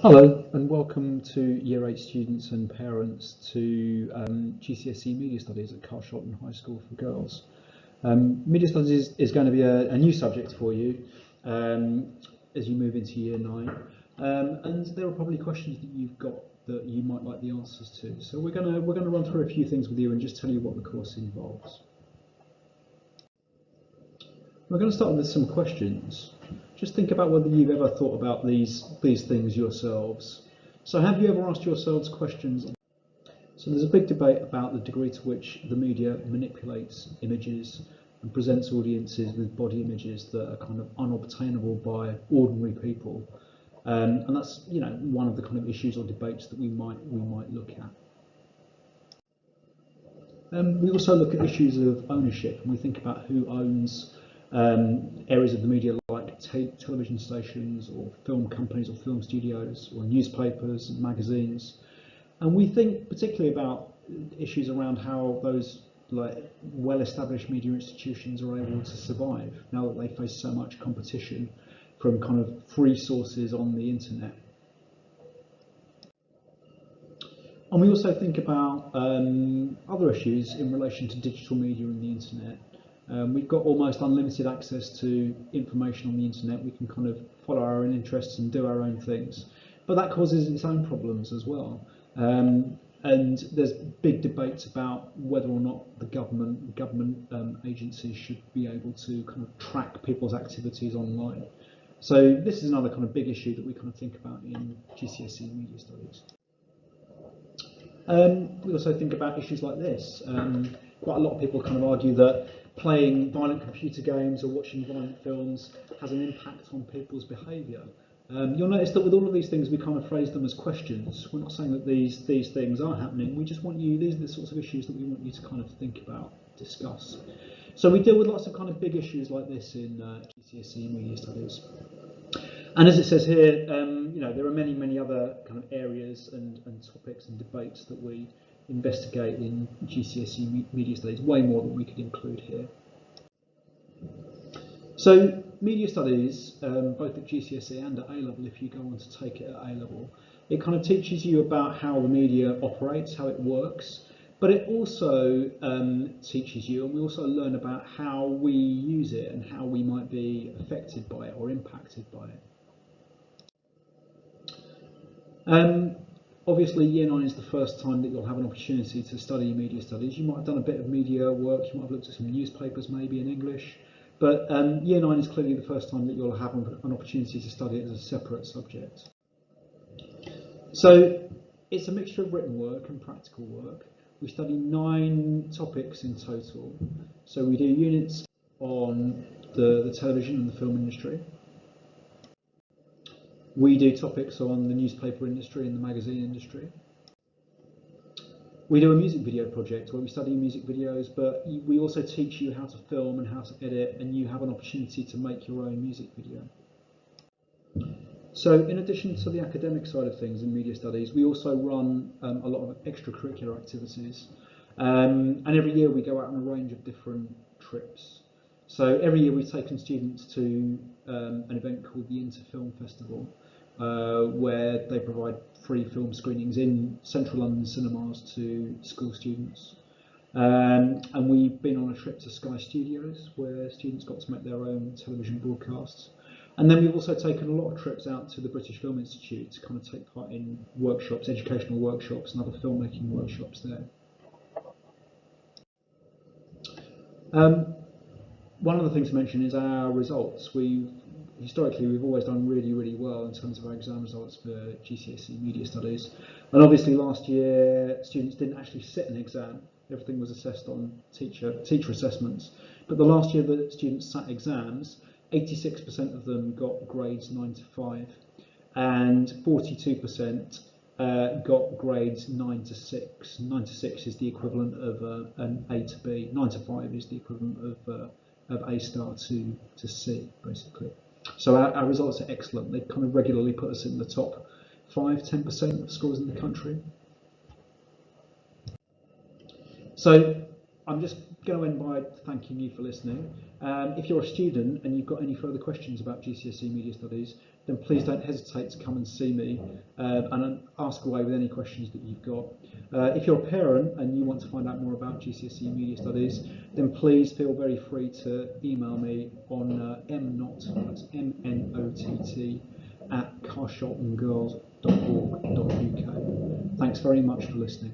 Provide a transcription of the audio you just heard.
Hello and welcome to Year 8 students and parents to GCSE Media Studies at Carshalton High School for Girls. Media Studies is going to be a new subject for you as you move into Year 9, and there are probably questions that you've got that you might like the answers to. So we're going to run through a few things with you and just tell you what the course involves. We're going to start with some questions. Just think about whether you've ever thought about these things yourselves. So have you ever asked yourselves questions? So there's a big debate about the degree to which the media manipulates images and presents audiences with body images that are kind of unobtainable by ordinary people. And that's, you know, one of the kind of issues or debates that we might look at. We also look at issues of ownership, and we think about who owns areas of the media like television stations or film companies or film studios or newspapers and magazines. And we think particularly about issues around how those well-established media institutions are able to survive now that they face so much competition from kind of free sources on the internet. And we also think about other issues in relation to digital media and the internet. We've got almost unlimited access to information on the internet. We can kind of follow our own interests and do our own things, but that causes its own problems as well. And there's big debates about whether or not the government agencies should be able to kind of track people's activities online. So this is another kind of big issue that we kind of think about in GCSE Media Studies. We also think about issues like this. Quite a lot of people kind of argue that playing violent computer games or watching violent films has an impact on people's behaviour. You'll notice that with all of these things we kind of phrase them as questions. We're not saying that these things are happening, we just want you, these are the sorts of issues that we want you to kind of think about, discuss. So we deal with lots of kind of big issues like this in GCSE Media Studies. And as it says here, you know, there are many other kind of areas and topics and debates that we investigate in GCSE Media Studies, way more than we could include here. So Media Studies, both at GCSE and at A-level, if you go on to take it at A-level, it kind of teaches you about how the media operates, how it works, but it also teaches you, and we also learn about how we use it and how we might be affected by it or impacted by it. Obviously, Year 9 is the first time that you'll have an opportunity to study media studies. You might have done a bit of media work, you might have looked at some newspapers maybe in English, but Year 9 is clearly the first time that you'll have an opportunity to study it as a separate subject. So it's a mixture of written work and practical work. We study 9 topics in total. So we do units on the television and the film industry. We do topics on the newspaper industry and the magazine industry. We do a music video project where we study music videos, but we also teach you how to film and how to edit, and you have an opportunity to make your own music video. So in addition to the academic side of things in media studies, we also run a lot of extracurricular activities. And every year we go out on a range of different trips. So every year we've taken students to an event called the Film Festival, where they provide free film screenings in central London cinemas to school students. And we've been on a trip to Sky Studios, where students got to make their own television broadcasts. And then we've also taken a lot of trips out to the British Film Institute to kind of take part in workshops, educational workshops and other filmmaking workshops there. One of the things to mention is our results. Historically, we've always done really well in terms of our exam results for GCSE Media Studies. And obviously last year, students didn't actually sit an exam. Everything was assessed on teacher assessments. But the last year that students sat exams, 86% of them got grades 9 to 5, and 42% got grades 9 to 6. 9 to 6 is the equivalent of an A to B. 9 to 5 is the equivalent of A star to C, basically. So our results are excellent. They kind of regularly put us in the top 5–10% of schools in the country. So I'm just going to end by thanking you for listening. If you're a student and you've got any further questions about GCSE Media Studies, then please don't hesitate to come and see me and ask away with any questions that you've got. If you're a parent and you want to find out more about GCSE Media Studies, then please feel very free to email me on mnott, that's MNOTT, at carshaltongirls.org.uk. Thanks very much for listening.